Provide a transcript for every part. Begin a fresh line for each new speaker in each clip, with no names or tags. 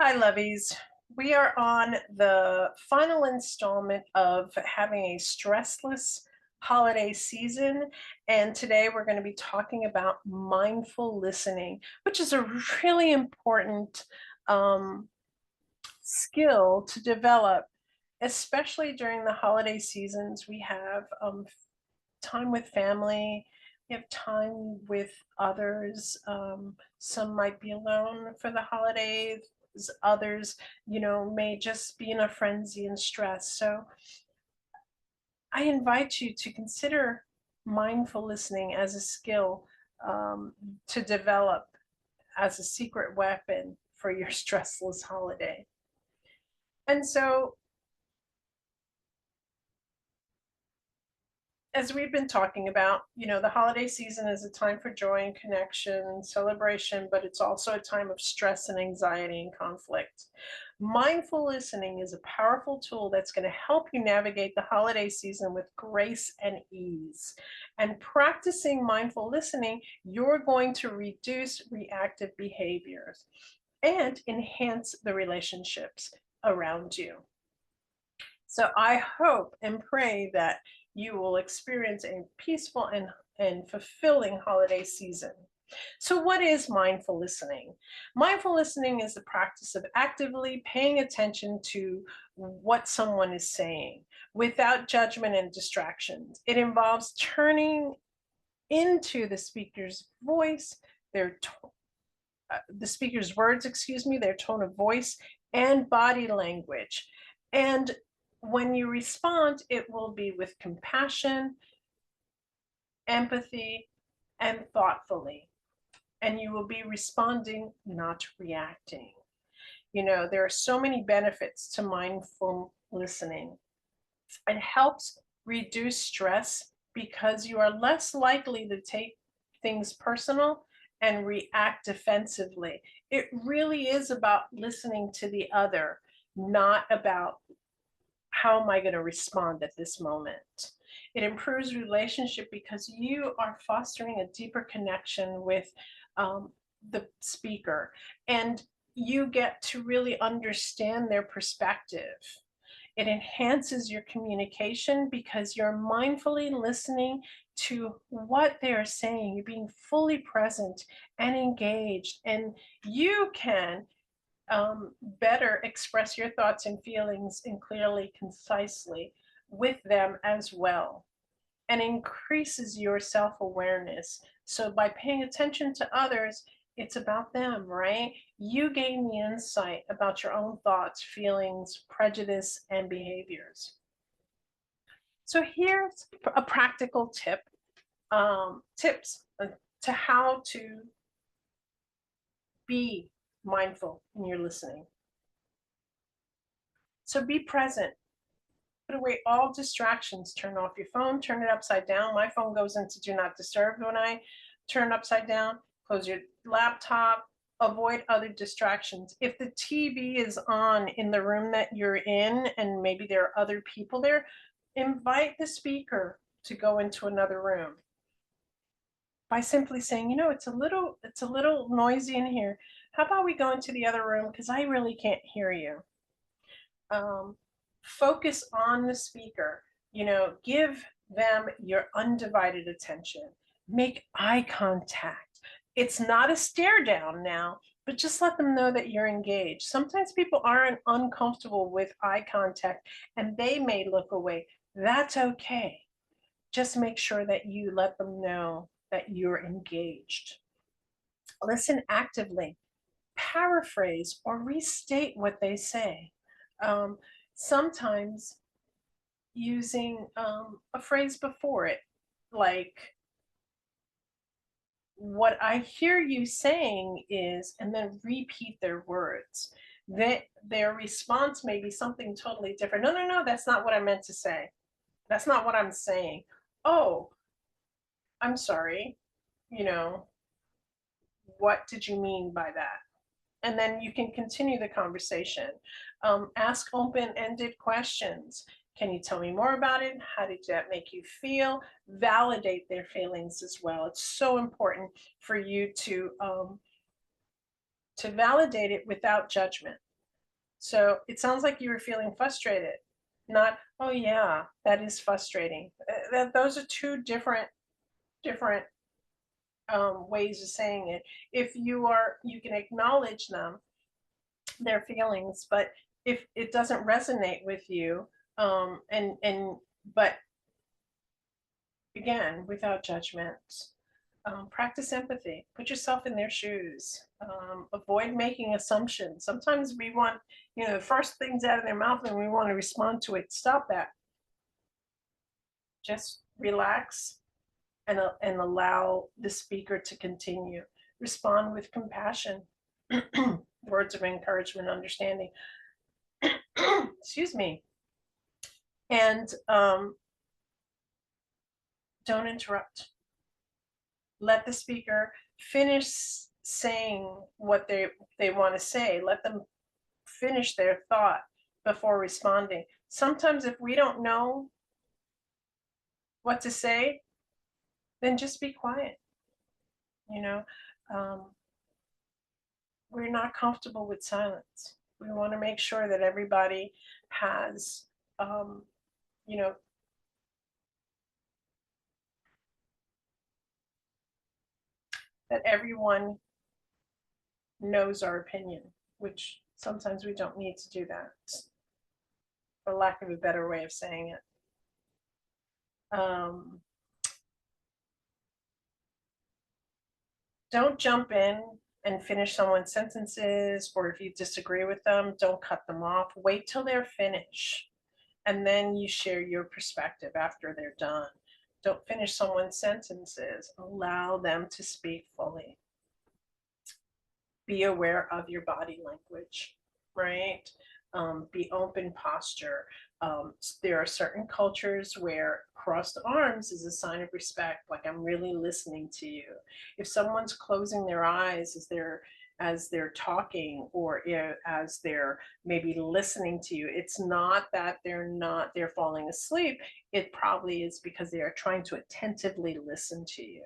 Hi, lovies. We are on the final installment of having a stressless holiday season. And today we're going to be talking about mindful listening, which is a really important um, skill to develop, especially during the holiday seasons. We have time with family. We have time with others. Some might be alone for the holidays. Others, may just be in a frenzy and stress. So I invite you to consider mindful listening as a skill to develop as a secret weapon for your stressless holiday. And so as we've been talking about, the holiday season is a time for joy and connection, celebration, but it's also a time of stress and anxiety and conflict. Mindful listening is a powerful tool that's going to help you navigate the holiday season with grace and ease. And practicing mindful listening, you're going to reduce reactive behaviors and enhance the relationships around you. So I hope and pray that you will experience a peaceful and fulfilling holiday season. So, what is mindful listening? Mindful listening is the practice of actively paying attention to what someone is saying without judgment and distractions. It involves turning into the speaker's voice, the speaker's words, their tone of voice, and body language. And when you respond, it will be with compassion, empathy, and thoughtfully. And you will be responding, not reacting. There are so many benefits to mindful listening. It helps reduce stress because you are less likely to take things personal and react defensively. It really is about listening to the other, not about how am I going to respond at this moment. It improves relationship because you are fostering a deeper connection with the speaker, and you get to really understand their perspective. It enhances your communication because you're mindfully listening to what they're saying. You're being fully present and engaged, and you can better express your thoughts and feelings and clearly, concisely with them as well, and increases your self awareness. So, by paying attention to others, it's about them, right? You gain the insight about your own thoughts, feelings, prejudice, and behaviors. So, here's a practical tips to how to be mindful in your listening. So, be present. Put away all distractions. Turn off your phone, turn it upside down. My phone goes into do not disturb when I turn upside down. Close your laptop, avoid other distractions. If the TV is on in the room that you're in and maybe there are other people there, invite the speaker to go into another room by simply saying, it's a little noisy in here. How about we go into the other room because I really can't hear you. Focus on the speaker, give them your undivided attention, make eye contact. It's not a stare down now, but just let them know that you're engaged. Sometimes people aren't uncomfortable with eye contact and they may look away. That's okay. Just make sure that you let them know that you're engaged. Listen actively, paraphrase or restate what they say. Sometimes using a phrase before it, like, what I hear you saying is, and then repeat their words. That their response may be something totally different. No, no, no, that's not what I meant to say. That's not what I'm saying. Oh, I'm sorry. You know, what did you mean by that? And then you can continue the conversation. Ask open-ended questions. Can you tell me more about it? How did that make you feel? Validate their feelings as well. It's so important for you to validate it without judgment. So it sounds like you were feeling frustrated, not, oh yeah, that is frustrating. Those are two different ways of saying it. If you are, you can acknowledge them, their feelings, but if it doesn't resonate with you, but again, without judgment, practice empathy. Put yourself in their shoes. Avoid making assumptions. Sometimes we want, the first things out of their mouth and we want to respond to it. Stop that. Just relax and allow the speaker to continue. Respond with compassion, words of encouragement, understanding. Excuse me. And don't interrupt. Let the speaker finish saying what they want to say. Let them finish their thought before responding. Sometimes if we don't know what to say, then just be quiet. You know, um, we're not comfortable with silence. We want to make sure that everybody has, you know, that everyone knows our opinion, which sometimes we don't need to do that, for lack of a better way of saying it. Don't jump in and finish someone's sentences, or if you disagree with them, don't cut them off. Wait till they're finished, and then you share your perspective after they're done. Don't finish someone's sentences. Allow them to speak fully. Be aware of your body language, right? Be open posture. There are certain cultures where crossed arms is a sign of respect, like I'm really listening to you. If someone's closing their eyes as they're talking, or as they're maybe listening to you, it's not that they're falling asleep. It probably is because they are trying to attentively listen to you.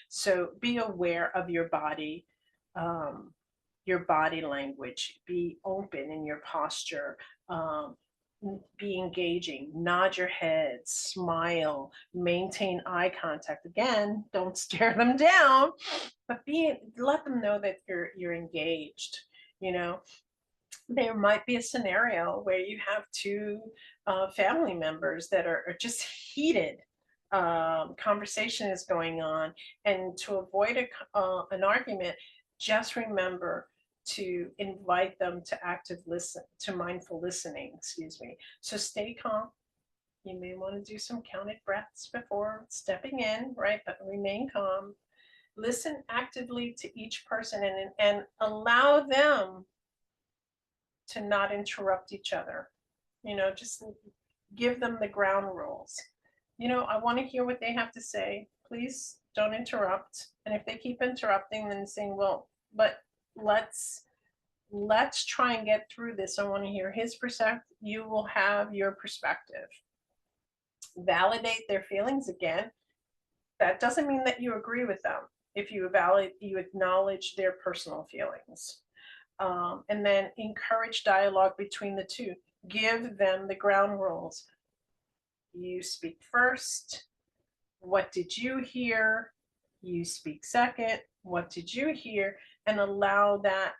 So be aware of your body language, be open in your posture, be engaging, nod your head, smile, maintain eye contact. Again, don't stare them down, but let them know that you're engaged. You know, there might be a scenario where you have two family members that are just heated. Conversation is going on, and to avoid an argument, just remember to invite them to mindful listening, excuse me. So stay calm. You may want to do some counted breaths before stepping in, right? But remain calm. Listen actively to each person, and allow them to not interrupt each other. Just give them the ground rules. I want to hear what they have to say. Please don't interrupt. And if they keep interrupting, then saying, well, but let's try and get through this. I want to hear his perspective. You will have your perspective. Validate their feelings again. That doesn't mean that you agree with them. If you acknowledge their personal feelings. And then encourage dialogue between the two. Give them the ground rules. You speak first. What did you hear? You speak second. What did you hear? And allow that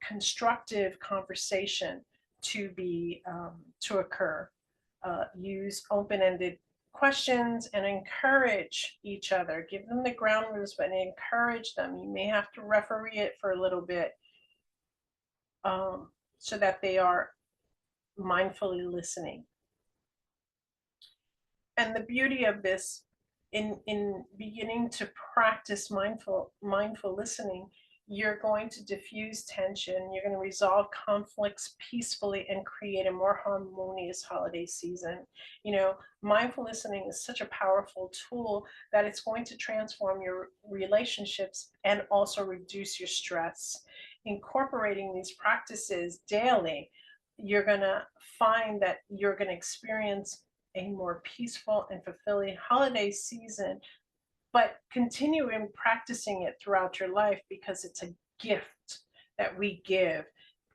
constructive conversation to occur. Use open-ended questions and encourage each other. Give them the ground rules, but encourage them. You may have to referee it for a little bit, so that they are mindfully listening. And the beauty of this, in beginning to practice mindful listening, you're going to diffuse tension, you're going to resolve conflicts peacefully, and create a more harmonious holiday season. Mindful listening is such a powerful tool that it's going to transform your relationships and also reduce your stress. Incorporating these practices daily, you're going to find that you're going to experience a more peaceful and fulfilling holiday season, but continue in practicing it throughout your life, because it's a gift that we give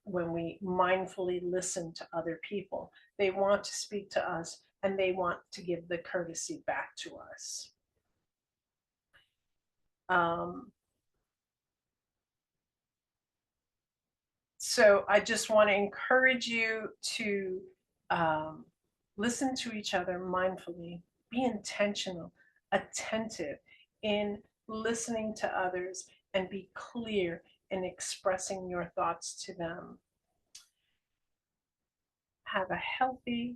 when we mindfully listen to other people. They want to speak to us and they want to give the courtesy back to us. So I just want to encourage you to listen to each other mindfully, be intentional, attentive in listening to others, and be clear in expressing your thoughts to them. Have a healthy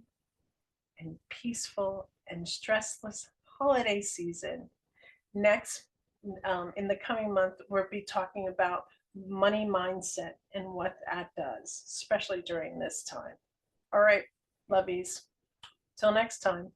and peaceful and stressless holiday season. Next, in the coming month, we'll be talking about money mindset and what that does, especially during this time. All right, lovies. Till next time.